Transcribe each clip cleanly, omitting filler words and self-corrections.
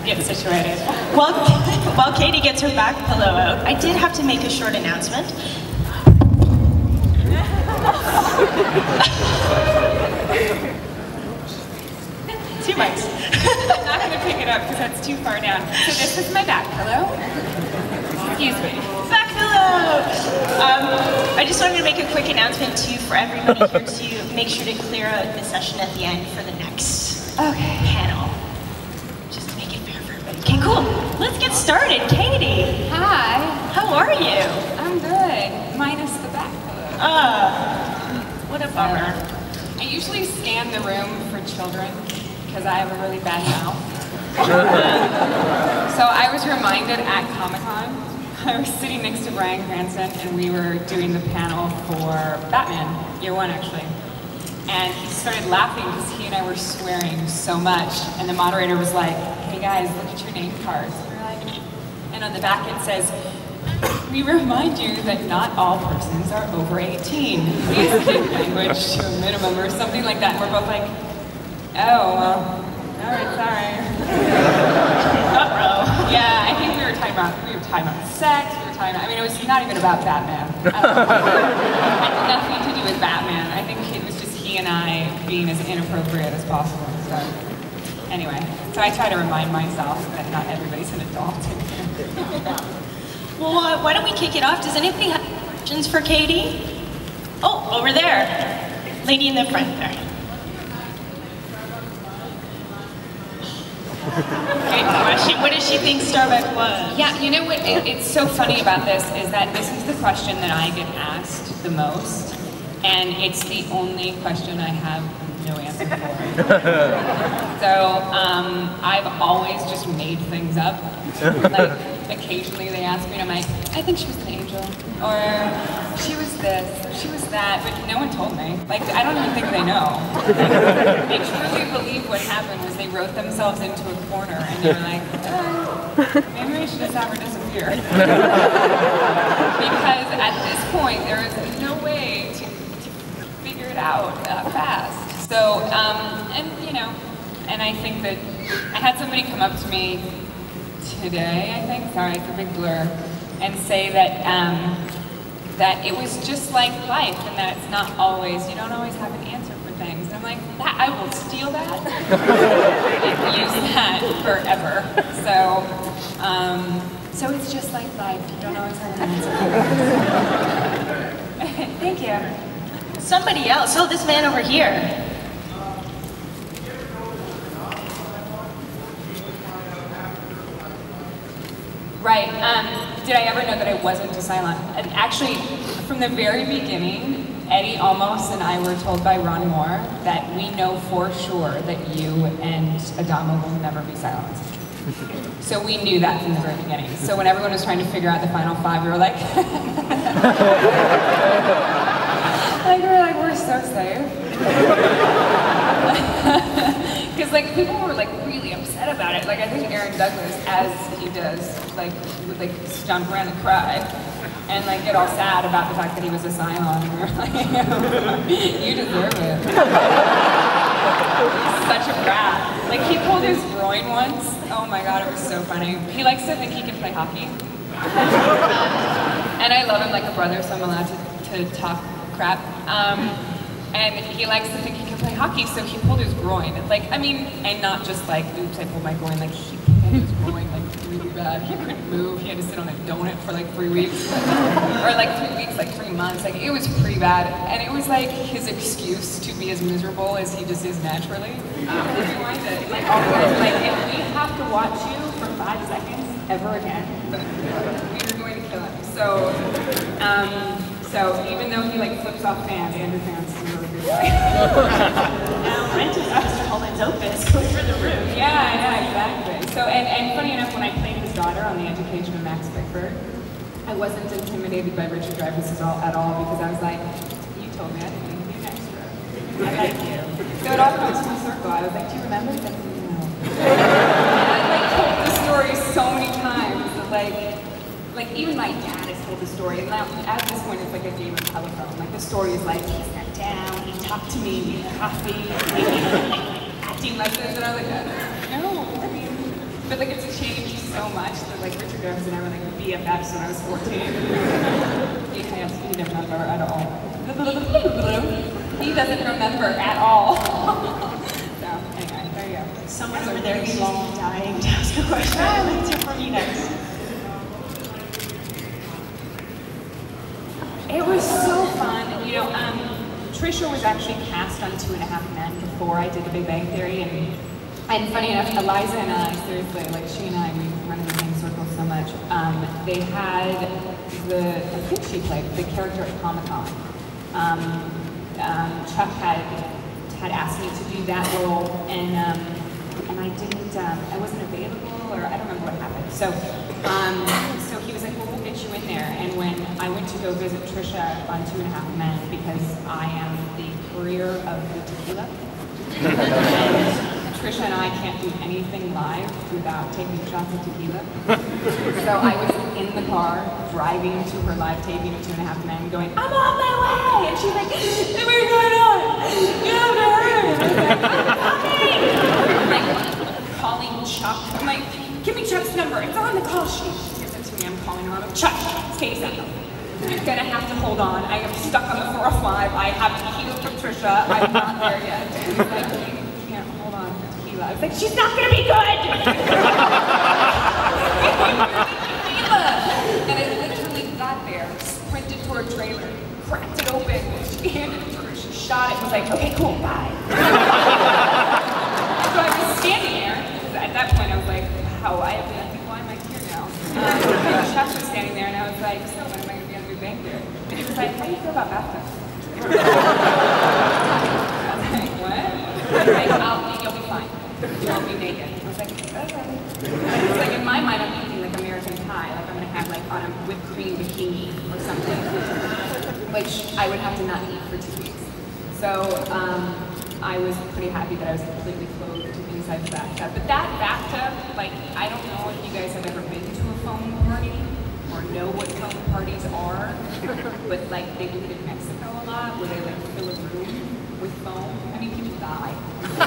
get situated. While Katie gets her back pillow out, I did have to make a short announcement. Two mics. I'm not going to pick it up because that's too far down. So this is my back pillow. Excuse me. Back pillow! I just wanted to make a quick announcement too for everybody here to make sure to clear out the session at the end for the next panel. Just to make it fair for everybody. Okay, cool. Let's get started. Katie. Hi. How are you? I'm good. Minus the back pillow. What a bummer. I usually scan the room for children because I have a really bad mouth. So I was reminded at Comic-Con, I was sitting next to Bryan Cranston and we were doing the panel for Batman, year one actually. And he started laughing because he and I were swearing so much. And the moderator was like, hey guys, look at your name cards. And we're like, and on the back it says, we remind you that not all persons are over 18. Please keep language to a minimum or something like that. And we're both like, oh, well, all right, sorry. Uh-oh. Yeah, I think we were talking about sex, I mean, it was not even about Batman. It had nothing to do with Batman. I think it was just he and I being as inappropriate as possible. So, anyway, so I try to remind myself that not everybody's an adult. Well, why don't we kick it off? Does anybody have questions for Katie? Oh, over there. Lady in the front there. Good question. What does she think Starbuck was? Yeah, you know what? It's so funny about this is that this is the question that I get asked the most, and it's the only question I have no answer for. So I've always just made things up. Like occasionally they ask me, and I'm like, I think she was an angel, or she was this, she was that, but no one told me. Like, I don't even think they know. They truly believe what happened was they wrote themselves into a corner, and they were like, maybe we should just have her disappear. Because at this point, there is no way to figure it out that fast. So, and you know, and I think that I had somebody come up to me today, I think, sorry, it's a big blur, and say that that it was just like life, and that it's not always, you don't always have an answer for things. And I'm like, I will steal that and use that forever. So it's just like life, you don't always have an answer for things. Thank you. Somebody else. Oh, this man over here. Right. Did I ever know that I wasn't a Cylon? And actually, from the very beginning, Eddie Olmos and I were told by Ron Moore that we know for sure that you and Adama will never be Cylons. So we knew that from the very beginning. So when everyone was trying to figure out the final five, we were like, we're so safe. Because like people were like really upset about it. Like I think Aaron Douglas, as he does, like would like jump around and cry, and like get all sad about the fact that he was a Cylon. And we were like, you deserve it. He's such a brat. Like he pulled his groin once. Oh my god, it was so funny. He likes to think he can play hockey, and I love him like a brother, so I'm allowed to talk crap. And he likes to think he can play hockey, so he pulled his groin. Like, I mean, and not just like, oops, I pulled my groin. Like, he pulled his groin like really bad. He couldn't move. He had to sit on a donut for like 3 weeks. Or like 3 weeks, like 3 months. Like, it was pretty bad. And it was like his excuse to be as miserable as he just is naturally. Rewind it. Like, if we have to watch you for 5 seconds ever again, we are going to kill him. So even though he like flips off fans, Andrew fans is a really good guy. Now rent is Mr. Holman's Opus, go through the roof. Yeah, exactly. So and funny enough, when I played his daughter on The Education of Max Bickford, I wasn't intimidated by Richard Dreyfuss at all because I was like, you told me I didn't need to be an extra. I like you. So it all comes full circle. I was like, do you remember? Like, no. And I like told the story so many times that like even my dad has told the story, and now at this point it's like a game of telephone. Like the story is like, he sat down, he talked to me, we had coffee, maybe like acting lessons, and I was like, no, I mean, But like it's changed so much that like Richard Evans and I were like BFFs when I was 14. He doesn't remember at all. He doesn't remember at all. So anyway, there you go. Someone over there is dying to ask a question. Let's hear from you next. It was so fun. You know, Trisha was actually cast on 2.5 Men before I did The Big Bang Theory, and funny enough, Eliza and I, seriously, like she and I, we run in the same circle so much. They had I think she played the character at Comic-Con. Chuck had asked me to do that role, and I didn't, I wasn't available, or I don't remember what happened. So he was like, well, we'll get you in there. And when I went to go visit Trisha on 2.5 Men, because I am the courier of the tequila, and Trisha and I can't do anything live without taking shots of tequila. So I was in the car, driving to her live taping of 2.5 Men, going, I'm on my way! And she's like, what's going on? Get over here! And I was like, I'm coming! I'm like, calling Chuck. I'm like, give me Chuck's number. It's on the call sheet. She gives it to me. I'm calling her. I'm like, Chuck, it's Katie Sackhoff. You're gonna have to hold on. I am stuck on the 405. I have tequila from Trisha. I'm not there yet. She's like, you can't hold on for tequila. I was like, she's not gonna be good! And I literally got there, sprinted to her trailer, cracked it open, she handed it to her, she shot it, and was like, okay, cool, bye. So I was standing there, at that point I was like, wow, why am I here now? And Chuck was standing there, and I was like, so when am I going to be on the Big Bang Theory? And he was like, how do you feel about bathtubs? I was like, what? He was like, you'll be fine. You won't be naked. I was like, okay. It's like, in my mind, I'm thinking like American Pie, like I'm going to have like on a whipped cream bikini or something, which I would have to not eat for 2 weeks. So I was pretty happy that I was completely clothed inside the bathtub. But that bathtub, like, I don't know if you guys have ever been to a foam party or know what foam parties are, but like they do it in Mexico a lot, where they like fill a room with foam. I mean, people die. You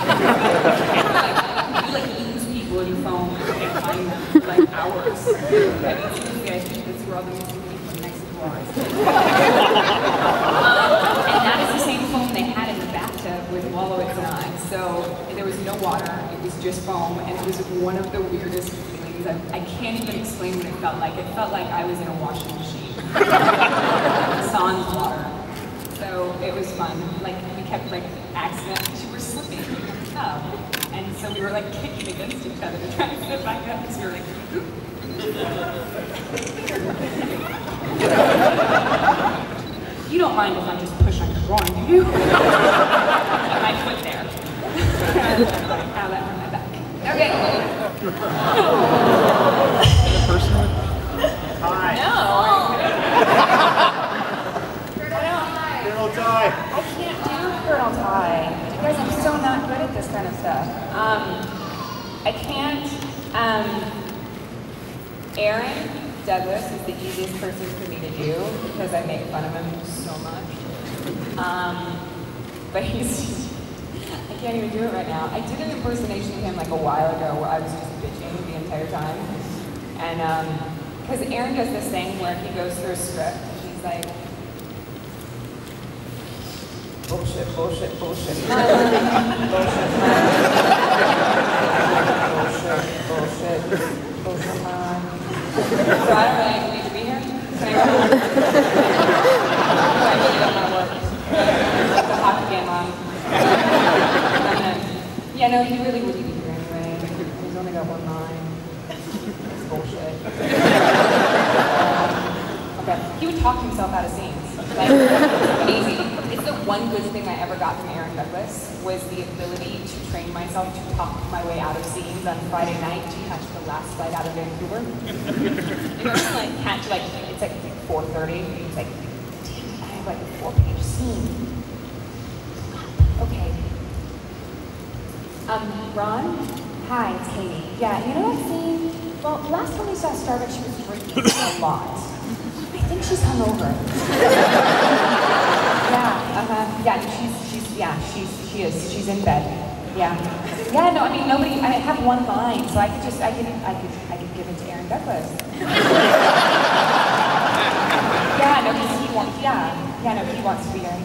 like lose people in foam and find them for like hours. I mean, seriously, I think that's where all the missing people in Mexico are. And that is the same foam they had in the bathtub with Wallowitz and I. So there was no water, it was just foam, and it was one of the weirdest feelings. I can't even explain what it felt like. It felt like I was in a washing machine. Sans water. So it was fun. Like, we kept like accidentally, we were slipping in the tub. And so we were like kicking against each other to try to get back up, because we were like, you don't mind if I just push on your groin, do you? And my foot there. Ow, that hurt my back. Okay. Personally? Hi. No. Girl tie. I can't do girdle tie. You guys, I'm so not good at this kind of stuff. I can't. Aaron Douglas is the easiest person for me to do because I make fun of him so much. But he's. I can't even do it right now. I did an impersonation of him like a while ago where I was just bitching the entire time. And because Aaron does this thing where he goes through a script and he's like, bullshit, bullshit, bullshit. Bullshit, bullshit, bullshit, bullshit. So I don't really need to be here. Can I go? I really don't want to work. The hockey game on. Yeah, no, he really wouldn't be here anyway. He's only got one line. It's bullshit. Okay. He would talk himself out of scenes. Like, easy. It's the one good thing I ever got from Aaron Douglas was the ability to train myself to talk my way out of scenes on Friday night to catch the last flight out of Vancouver. You know, like catch like it's like 4:30. It's like, damn, I have like a 4-page scene. Okay. Ron? Hi, it's Katie. Yeah, you know that scene? Well, last time we saw Starbuck, she was drinking a lot. I think she's hungover. Yeah, yeah, she is. She's in bed. Yeah. Yeah, no, I mean, nobody, I have one line, so I could give it to Aaron Douglas. Yeah, no, because he wants, no, he wants to be there.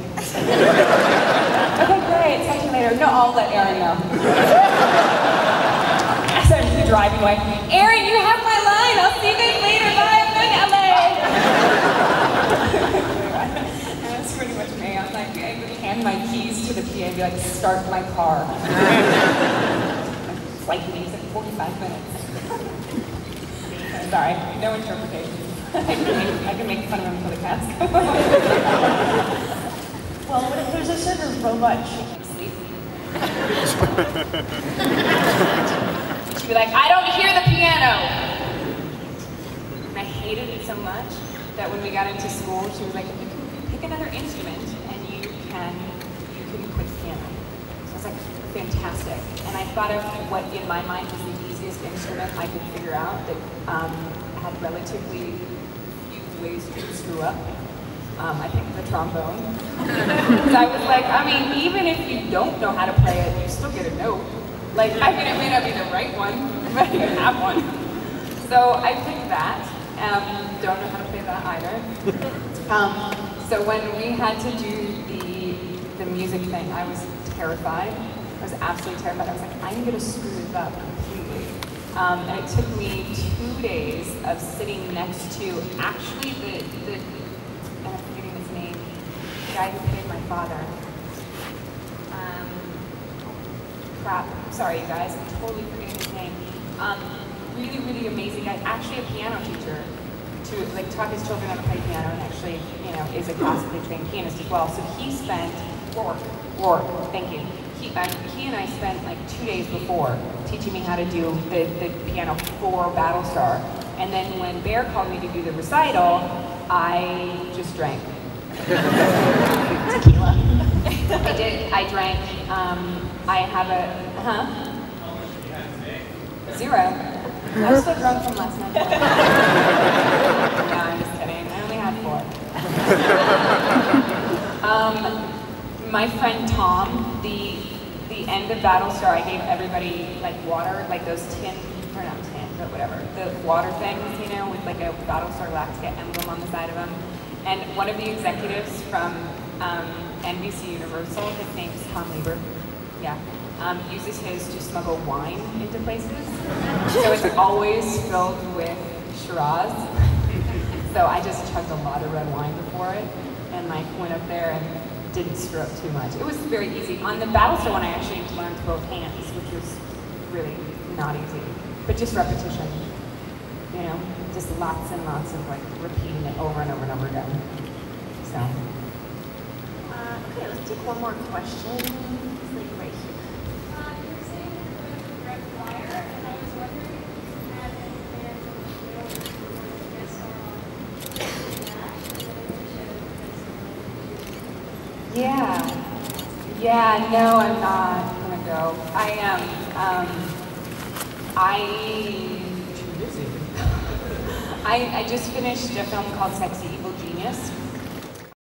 Okay, great, talk to you later. No, I'll let Aaron know. As I'm driving away, Aaron, you have my line, I'll see you guys later, bye, I'm going to LA. And that's pretty much me. I'm like, I would hand my keys to the PA and be like, start my car. Flight leaves in 45 minutes. Sorry, no interpretation. I can make fun of him for the cast. Well, what if there's a certain robot she can't sleep? She'd be like, I don't hear the piano! And I hated it so much that when we got into school, she was like, you can pick another instrument and you can quit piano. So I was like, fantastic. And I thought of what in my mind was the easiest instrument I could figure out that had relatively few ways to screw up. I think the trombone. Because I was like, I mean, even if you don't know how to play it, you still get a note. Like, I mean, it may not be the right one, but you have one. So I picked that. Don't know how to play that either. So when we had to do the music thing, I was terrified. I was absolutely terrified. I was like, I'm going to screw this up completely. And it took me 2 days of sitting next to actually the I'm forgetting his name, the guy who played my father. Crap, sorry you guys, I'm totally forgetting his name. Really, really amazing guy, actually a piano teacher to like taught his children how to play piano and actually, you know, is a classically trained pianist as well. So he spent, Rourke, thank you. He and I spent like 2 days before teaching me how to do the piano for Battlestar. And then when Bear called me to do the recital, I just drank. Tequila. I did, I drank. I have a, 0. I'm still drunk from last night. No, I'm just kidding. I only had 4. My friend Tom, the end of Battlestar, I gave everybody like water, like those tin, or not tin, but whatever, the water things, you know, with like a Battlestar Galactica emblem on the side of them. And one of the executives from NBC Universal, his name's Tom Lieber, uses his to smuggle wine into places. So it's always filled with Shiraz. So I just chugged a lot of red wine before it, and like went up there and didn't screw up too much. It was very easy. On the Battlestar one, I actually learned both hands, which was really not easy. But just repetition, you know, just lots and lots of like repeating it over and over and over again. So. Okay, let's take one more question. It's like right here. You were saying that you're going to Red Flyer, and I was wondering if you had any plans on doing guest star on Yeah, no, I'm not gonna go. I am, I just finished a film called Sexy Evil Genius,